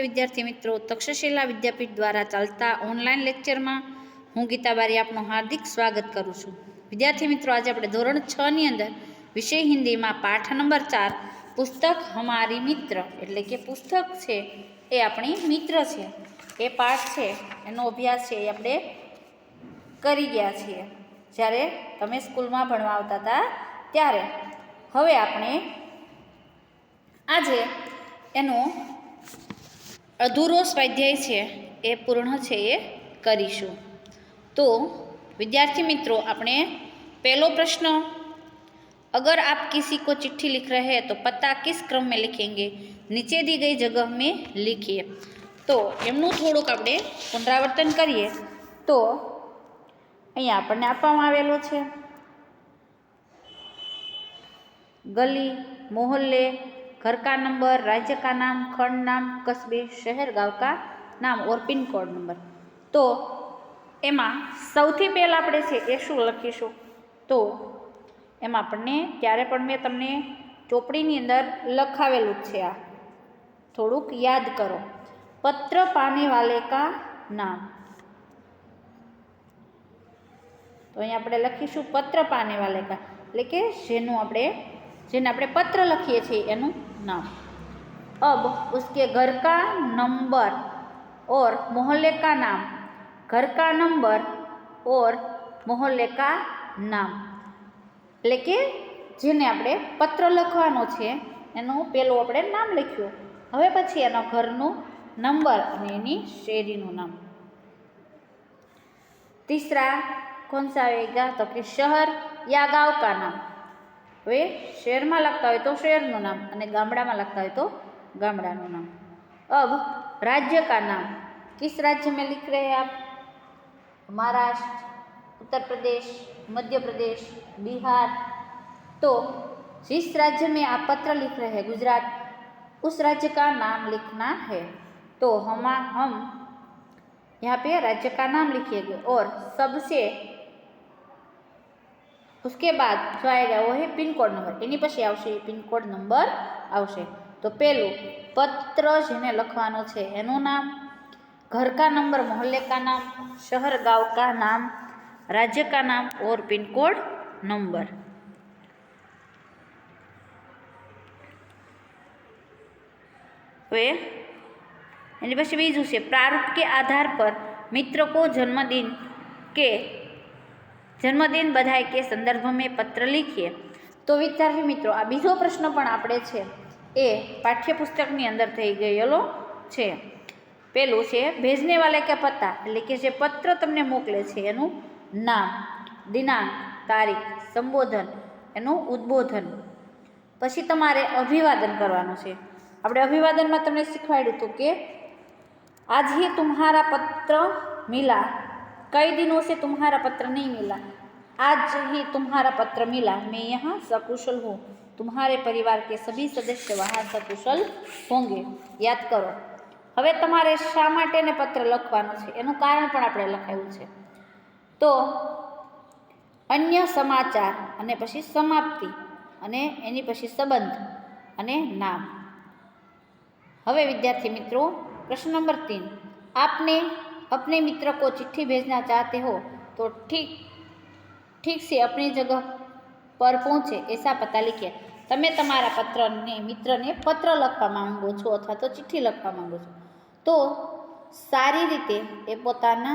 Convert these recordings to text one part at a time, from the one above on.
विद्यार्थी मित्रों, तक्षशिला विद्यापीठ द्वारा चलता ऑनलाइन लेक्चर में हूँ गीता बारी आपनु हार्दिक स्वागत करूँ छूँ। विद्यार्थी मित्रों, आज अपने धोरण 6 नी अंदर विषय हिंदी में पाठ नंबर 4 पुस्तक हमारी मित्र एटले के पुस्तक है ए अपनी मित्र है ए पाठ है एनो अभ्यास है आपणे करी गया छीए ज्यारे तमे स्कूल में भणवा आवता था त्यारे। हवे आपणे आजे एनो अधूरो स्वाध्याय है ए पूर्ण है ये करीशुं। तो विद्यार्थी मित्रों, अपने पहलो प्रश्न, अगर आप किसी को चिट्ठी लिख रहे हैं तो पता किस क्रम में लिखेंगे? नीचे दी गई जगह में लिखिए। तो एमनुं थोड़ुंक आपणे पुनरावर्तन करिए। तो अहींया आपणे आपवामां आवेलो छे गली, मोहल्ले, घर का नंबर, राज्य का नाम, खंड नाम, कस्बे, शहर, गांव का नाम और पिन कोड नंबर। तो एमां सौथी पहेला आपणे छे ए शुं लखीशुं? तो एमां आपणे त्यारे पण मैं तमने चोपड़ीनी अंदर लखावेलुं ज छे, आ थोड़ुंक याद करो। पत्र पाने वाले का नाम। तो अहीं आपणे लखीशुं पत्र पाने वाले का, एटले के जेने आपणे पत्र लखीए छीए एनुं नाम। अब उसके घर का नंबर और मोहल्ले का नाम, घर का नंबर और मोहल्ले का नाम, एटले के जेने आपणे पत्र लखवानो छे एनुं पेલું આપણે નામ લખ્યું। હવે પછી એનો ઘરનો નંબર અને એની શેરીનું નામ। तीसरा कौन सा आएगा? तो कि शहर या गांव का नाम। वे शहर में लगता है तो शहरનું नाम અને ગામડામાં लगता है तो ગામડાનું नाम। अब राज्य का नाम, किस राज्य में लिख रहे हैं आप? महाराष्ट्र, उत्तर प्रदेश, मध्य प्रदेश, बिहार। तो जिस राज्य में आप पत्र लिख रहे हैं, गुजरात, उस राज्य का नाम लिखना है। तो हम यहाँ पे राज्य का नाम लिखिएगा और सबसे उसके बाद जो आएगा वो है पिन कोड नंबर। एनी पछी आवशे पिन कोड नंबर आवशे। तो पहलू पत्र जेने लखवानो छे एनुं नाम, घर का नंबर, मोहल्ले का नाम, शहर गांव का नाम, राज्य का नाम और pin code number. Way any पछी बीजू छे प्रारूप के आधार पर मित्र को जन्मदिन बधाई के संदर्भ में पत्र लिखिए। तो विद्यार्थी मित्रों, आ बीजो प्रश्न पण आपणे छे ए पाठ्यपुस्तकनी अंदर थई गयेलो छे। पेलुं छे भेजने वाले का पता, एटले के जे पत्र तमने मोकले छे एनुं नाम, दिनांक, तारीख, संबोधन, एनुं उद्बोधन। पछी तमारे अभिवादन करवानुं छे। आपणे अभिवादन में तमने शीखवाड्युं हतुं के आज ही तुम्हारा पत्र मिला, कई दिनों से तुम्हारा पत्र नहीं मिला, आज ही तुम्हारा पत्र मिला, मैं यहाँ सकुशल हूँ, तुम्हारे परिवार के सभी सदस्य वहाँ सकुशल होंगे। याद करो। हवे तमारे शा माटेने पत्र लखवानो छे एनुं कारण पण आपणे लखाव्युं छे। तो अन्य समाचार अने पछी समाप्ति अने एनी पछी संबंध अने नाम। हवे विद्यार्थी मित्रों, प्रश्न नंबर 3, आपने अपने मित्र को चिट्ठी भेजना चाहते हो तो ठीक से अपनी जगह पर पहुँचे ऐसा पता लिखिए। तमे तमारा मित्र ने पत्र लखवा मांगो छो अथवा तो चिट्ठी लखवा मांगो छो तो सारी रीते ए पोताना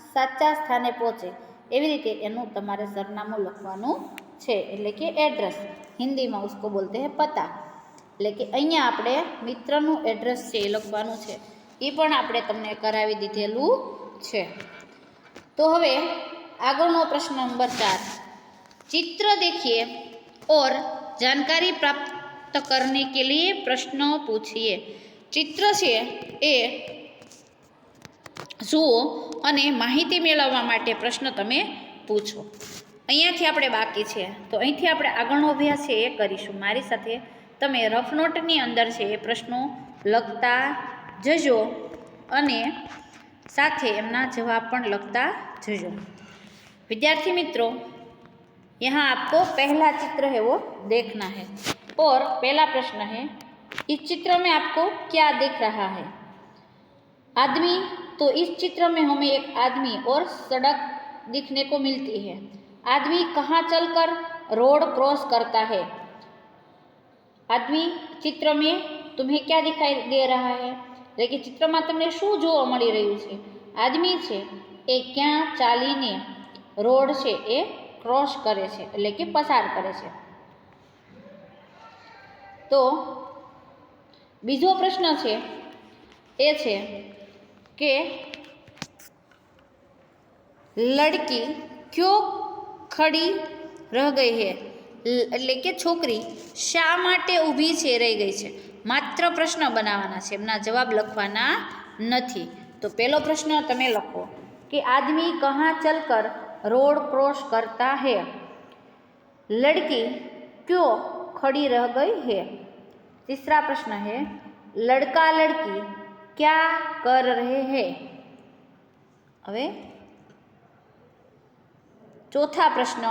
साचा स्थाने पहुँचे एवी रीते एनुं तमारे सरनामું लखवानुं छे, एटले के एड्रेस। हिंदी में उसको बोलते हैं पता। एटले के अहींया आपणे मित्रनुं एड्रेस छे ए लखवानुं छे। એ પણ આપણે તમને કરાવી દીધેલું છે। તો હવે આગળનો પ્રશ્ન નંબર 4, चित्र देखिए और जानकारी प्राप्त करने के लिए प्रश्न पूछिए। चित्र છે એ જુઓ અને માહિતી મેળવવા માટે પ્રશ્ન તમે પૂછો। અહીંયાથી આપણે બાકી છે તો અહીંથી આપણે આગળનો અભ્યાસ છે એ કરીશું। મારી સાથે તમે રફ નોટની અંદર છે એ પ્રશ્નો લખતા जजो अने साथे एमना जवाब पण लखता जजो। विद्यार्थी मित्रों, यहाँ आपको पहला चित्र है वो देखना है और पहला प्रश्न है, इस चित्र में आपको क्या दिख रहा है? आदमी, तो इस चित्र में हमें एक आदमी और सड़क दिखने को मिलती है। आदमी कहाँ चलकर रोड क्रॉस करता है? आदमी चित्र में तुम्हें क्या दिखाई दे रहा है? એટલે ચિત્રમાં તમને શું જોવા મળી રહ્યું છે? આદમી છે એ ક્યાં ચાલીને રોડ છે એ ક્રોસ કરે છે, એટલે કે પસાર કરે છે। તો બીજો પ્રશ્ન છે એ છે કે લડકી ક્યો ખડી રહ ગઈ હે? એટલે કે છોકરી શા માટે ઊભી છે, રહી ગઈ છે? માત્ર પ્રશ્ન બનાવવાના છે, એમના જવાબ લખવાના નથી। તો પહેલો પ્રશ્ન તમે લખો कि आदमी कहाँ चलकर रोड क्रॉस करता है? लड़की क्यों खड़ी रह गई है? तीसरा प्रश्न है लड़का लड़की क्या कर रहे हैं? હવે चौथा प्रश्न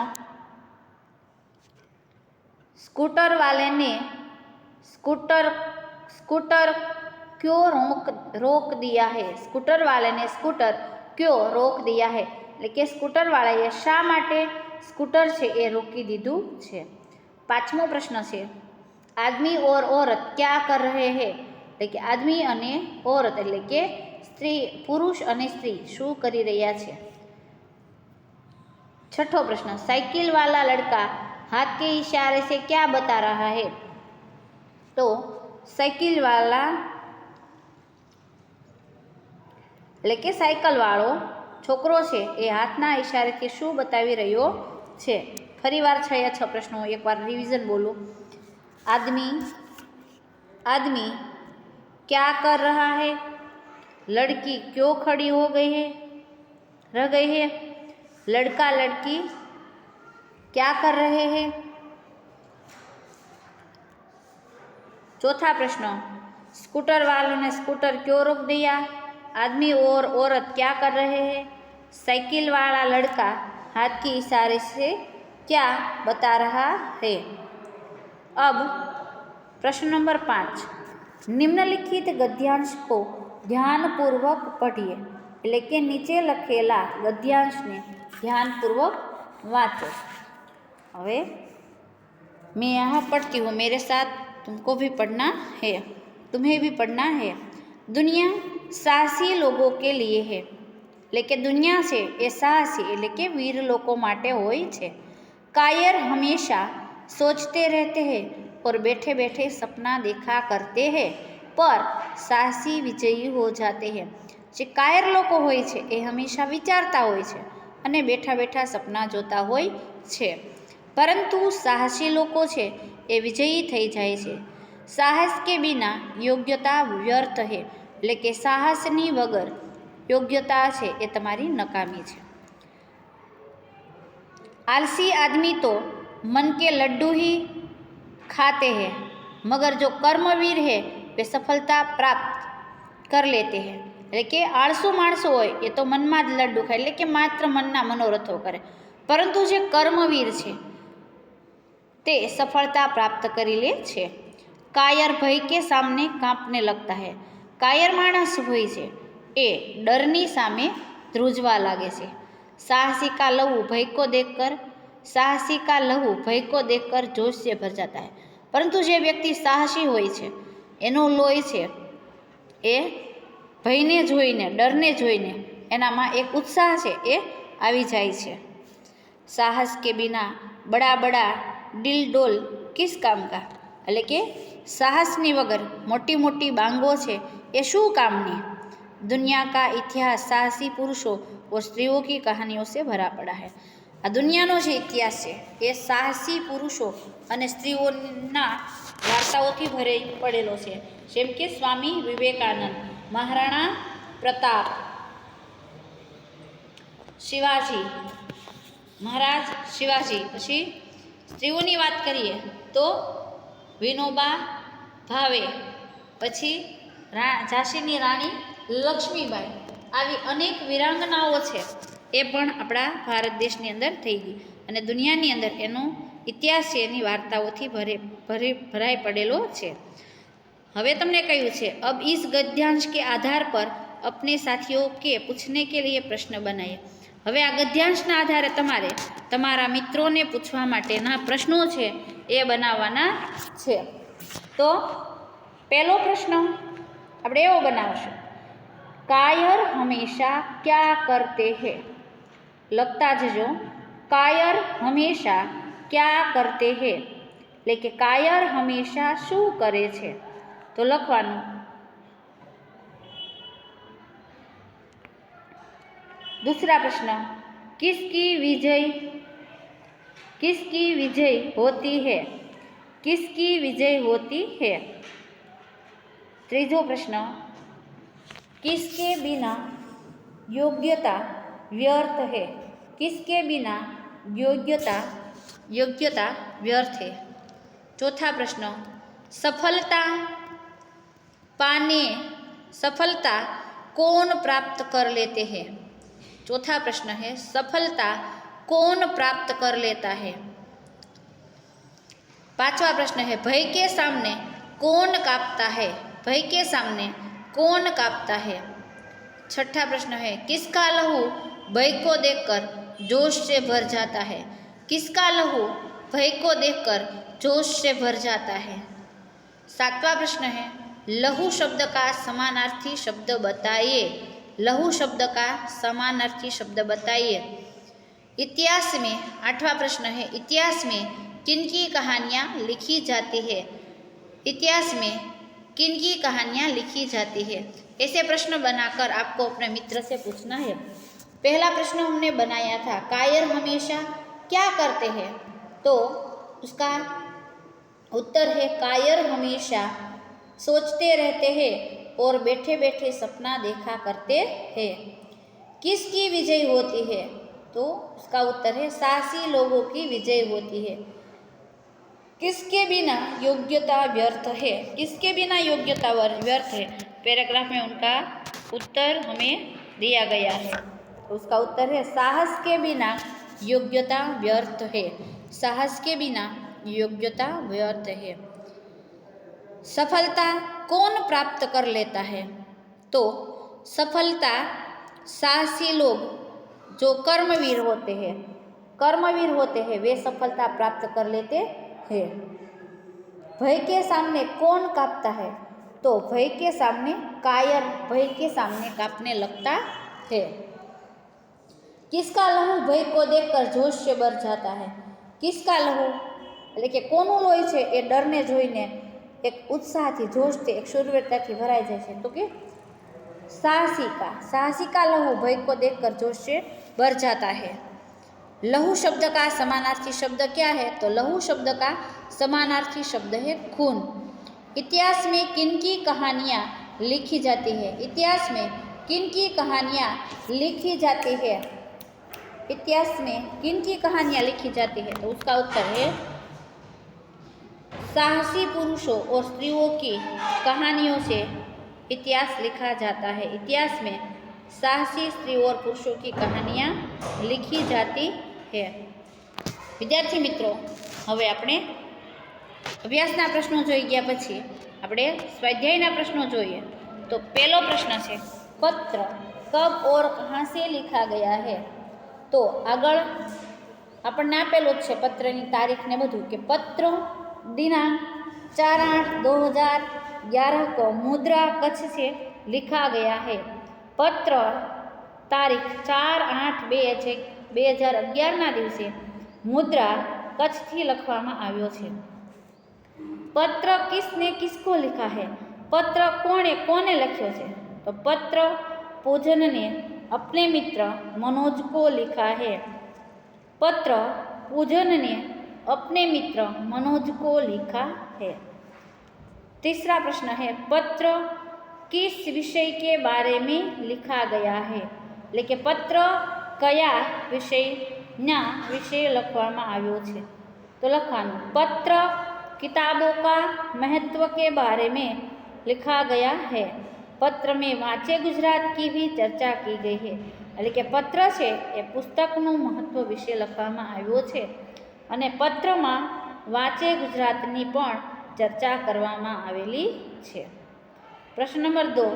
स्कूटर वाले ने स्कूटर क्यों रोक दिया है? स्कूटर वाले ने स्कूटर क्यों रोक दिया है? એટલે કે સ્કૂટર વાળાએ શા માટે સ્કૂટર છે એ રોકી દીધું છે। પાંચમો પ્રશ્ન છે આદમી ઓર औरत क्या कर रहे हैं? એટલે કે આદમી અને औरत એટલે કે સ્ત્રી, પુરુષ અને સ્ત્રી શું કરી રહ્યા છે? छठो प्रश्न साइकिल वाला लड़का हाथ के इशारे से क्या बता रहा है? तो साइकिल वाला એટલે કે સાયકલ વાળો છોકરો છે એ હાથના ઇશારેથી શું બતાવી રહ્યો છે? ફરીવાર 6 પ્રશ્નો એકવાર રિવિઝન બોલો। आदमी क्या कर रहा है? लड़की क्यों खड़ी हो गई है, रह गई है? लड़का लड़की क्या कर रहे हैं? चौथा प्रश्न स्कूटर वालों ने स्कूटर क्यों रोक दिया? आदमी और औरत क्या कर रहे हैं? साइकिल वाला लड़का हाथ के इशारे से क्या बता रहा है? अब प्रश्न नंबर 5 निम्नलिखित गद्यांश को ध्यानपूर्वक पढ़िए। એટલે કે નીચે લખેલા ગદ્यांशને ध्यानपूर्वक वाँचो। હવે मैं यहाँ पढ़ती हूँ, मेरे साथ तुमको भी पढ़ना है, तुम्हें भी पढ़ना है। दुनिया साहसी लोगों के लिए है, એટલે દુનિયા છે એ સાહસી એટલે કે વીર લોકો માટે હોય છે। कायर हमेशा सोचते रहते हैं और बैठे बैठे सपना देखा करते हैं पर साहसी विजयी हो जाते हैं। જે કાયર લોકો હોય છે એ હંમેશા વિચારતા હોય છે અને બેઠા બેઠા સપના જોતા હોય છે, પરંતુ સાહસી લોકો છે એ વિજયી થઈ જાય છે। સાહસ કે બિના યોગ્યતા વ્યર્થ હે, એટલે કે સાહસની વગર યોગ્યતા છે એ તમારી નકામી છે। आलसी आदमी तो मन के लड्डू ही खाते हैं मगर जो कर्मवीर है वे सफलता प्राप्त कर लेते हैं। એટલે કે આળસુ માણસો હોય એ તો મનમાં જ લડ્ડુ ખાય, એટલે કે માત્ર મનના મનોરથો કરે, પરંતુ જે કર્મવીર છે તે સફળતા પ્રાપ્ત કરી લે છે। કાયર ભય કે સામને કાંપને લગતા હે, કાયર માણસ હોય છે એ ડરની સામે ધ્રુજવા લાગે છે। साहसी का लहू भय को देखकर जोश से भर जाता है, परंतु जे व्यक्ति साहसी હોય છે એનો લોહી છે એ ભયને જોઈને, ડરને જોઈને એનામાં એક ઉત્સાહ છે એ આવી જાય છે। સાહસ કે બિના બડા બડા દિલ ડોલ કિસ કામ કા, એટલે કે સાહસની વગર મોટી મોટી બાંગો છે એ શું કામની। दुनिया का इतिहास साहसी पुरुषों और स्त्रियों की कहानियों से भरा पड़ा है। આ દુનિયાનો જે ઇતિહાસ છે એ સાહસી પુરુષો અને સ્ત્રીઓના વાર્તાઓથી ભરી પડેલો છે, જેમ કે સ્વામી વિવેકાનંદ, મહારાણા પ્રતાપ, શિવાજી મહારાજ, શિવાજી। પછી સ્ત્રીઓની વાત કરીએ તો વિનોબા ભાવે, પછી ઝાંસીની રાણી લક્ષ્મીબાઈ, આવી અનેક વીરાંગનાઓ છે એ પણ આપણા ભારત દેશની અંદર થઈ ગઈ અને દુનિયાની અંદર એનો ઇતિહાસ છે એની વાર્તાઓથી ભરાઈ પડેલો છે। હવે તમને કહ્યું છે અબ ઇસ ગદ્यांश के आधार पर अपने साथियों के पूछने के लिए प्रश्न बनाइए। હવે આ ગદ્યાંશના આધારે તમારે તમારા મિત્રોને પૂછવા માટેના પ્રશ્નો છે એ બનાવવાના છે। તો પહેલો પ્રશ્ન આપણે એવો બનાવશું, કાયર હંમેશા ક્યા કરતે હૈ? લખતા જજો, કાયર હંમેશા ક્યા કરતે હૈ, એટલે કે કાયર હંમેશા શું કરે છે? તો લખવાનું। दूसरा प्रश्न, किसकी विजय होती है? किसकी विजय होती है? तीसरो प्रश्न, किसके बिना योग्यता व्यर्थ है? किसके बिना योग्यता व्यर्थ है? चौथा प्रश्न, सफलता कौन प्राप्त कर लेते हैं? चौथा प्रश्न है, सफलता कौन प्राप्त कर लेता है? पांचवा प्रश्न है, भय के सामने कौन कांपता है? भय के सामने कौन कांपता है? छठा प्रश्न है, किसका लहू भय को देखकर जोश से भर जाता है? किसका लहू भय को देखकर जोश से भर जाता है? सातवां प्रश्न है, लहू शब्द का समानार्थी शब्द बताइए। लहू शब्द का समानार्थी शब्द बताइए। इतिहास में, आठवां प्रश्न है, इतिहास में किनकी कहानियाँ लिखी जाती है? इतिहास में किनकी कहानियाँ लिखी जाती है? ऐसे प्रश्न बनाकर आपको अपने मित्र से पूछना है। पहला प्रश्न हमने बनाया था, कायर हमेशा क्या करते हैं? तो उसका उत्तर है, कायर हमेशा सोचते रहते हैं और बैठे बैठे सपना देखा करते हैं। किसकी विजय होती है? तो उसका उत्तर है, साहसी लोगों की विजय होती है। किसके बिना योग्यता व्यर्थ है? किसके बिना योग्यता व्यर्थ है? पैराग्राफ में उनका उत्तर हमें दिया गया है। तो उसका उत्तर है, साहस के बिना योग्यता व्यर्थ है। साहस के बिना योग्यता व्यर्थ है। सफलता कौन प्राप्त कर लेता है? तो सफलता साहसी लोग जो कर्मवीर होते हैं वे सफलता प्राप्त कर लेते हैं। भय के सामने कौन कांपता है? तो भय के सामने कायर भय के सामने कांपने लगता है। किसका लहू भय को देखकर जोश से भर जाता है? किसका लहू એટલે કે કોનું લોહી છે એ ડરને જોઈને એક ઉત્સાહથી જોશથી એક શૂરવીરતાથી ભરાઈ જાય છે? તો કે साहसिका लहू भय को देखकर जोश से भर जाता है। लहू शब्द का समानार्थी शब्द क्या है? तो लहू शब्द का समानार्थी शब्द है खून। इतिहास में किनकी कहानियाँ लिखी जाती है? इतिहास में किनकी कहानियाँ लिखी जाती है? इतिहास में किनकी कहानियाँ लिखी जाती है? तो उसका उत्तर है, साहसी पुरुषों और स्त्रियों की कहानियों से इतिहास लिखा जाता है। इतिहास में साहसी स्त्रियों और पुरुषों की कहानियाँ लिखी जाती है। विद्यार्थी मित्रों, हवे आपणे अभ्यासना प्रश्नों जोई गया पछी आपणे स्वाध्यायना प्रश्नों जोईए। तो पहलो प्रश्न है, पत्र कब और कहाँ से लिखा गया है? तो आगळ आपणे आपेलो छे पत्रनी तारीख ने बधुं के पत्र दिनांक 4/8/2011 को मुद्रा कच्छ से लिखा गया है। पत्र तारीख 4/8/2011 ना दिवसे मुद्रा कच्छ थी लखवामां आव्यो छे। पत्र किसने किसको लिखा है? पत्र कोने लख्यो छे? तो पत्र पूजन ने अपने मित्र मनोज को लिखा है। पत्र पूजन ने अपने मित्र मनोज को लिखा है। तीसरा प्रश्न है, पत्र किस विषय के बारे में लिखा गया है? लेकिन पत्र कया विषय लखवामां आव्यो छे? तो लखवानुं, पत्र किताबों का महत्व के बारे में लिखा गया है। पत्र में वांचे गुजरात की भी चर्चा की गई है। એટલે કે પત્ર છે એ પુસ્તકનું મહત્વ વિશે લખવામાં આવ્યો છે અને પત્રમાં વાંચે ગુજરાતની પણ ચર્ચા કરવામાં આવેલી છે। પ્રશ્ન નંબર 2,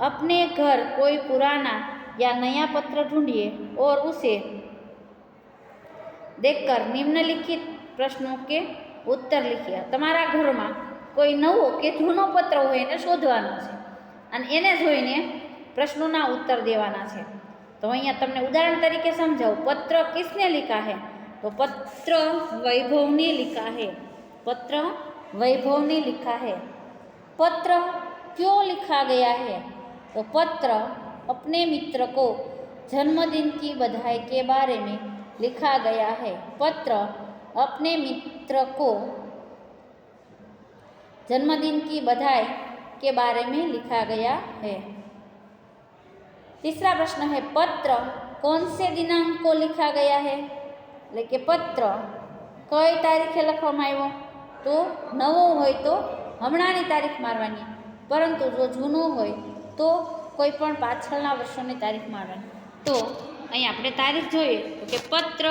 अपने घर कोई पुराना या नया पत्र ढूंढिए और उसे देखकर निम्नलिखित प्रश्नों के उत्तर लिखिए। તમારા ઘરમાં કોઈ નવો કે જૂનો પત્ર હોય એને શોધવાનો છે અને એને જોઈને પ્રશ્નોના ઉત્તર દેવાના છે। તો અહીંયા તમને ઉદાહરણ તરીકે સમજાવું। પત્ર કિસને लिखा है? तो पत्र वैभव ने लिखा है। पत्र वैभव ने लिखा है। पत्र क्यों लिखा गया है? तो पत्र अपने मित्र को जन्मदिन की बधाई के बारे में लिखा गया है। पत्र अपने मित्र को जन्मदिन की बधाई के बारे में लिखा गया है। तीसरा प्रश्न है पत्र कौन से दिनांक को लिखा गया है? એટલે કે પત્ર કઈ તારીખે લખવામાં આવ્યો? તો નવો હોય તો હમણાંની તારીખ મારવાની, પરંતુ જો જૂનો હોય તો કોઈ પણ પાછળના વર્ષોની તારીખ મારવાની। તો અહીં આપણે તારીખ જોઈએ તો કે પત્ર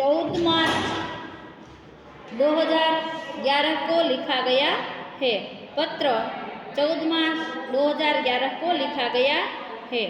14 मार्च 2011 को लिखा गया है। पत्र 14 मार्च 2011 को लिखा गया है।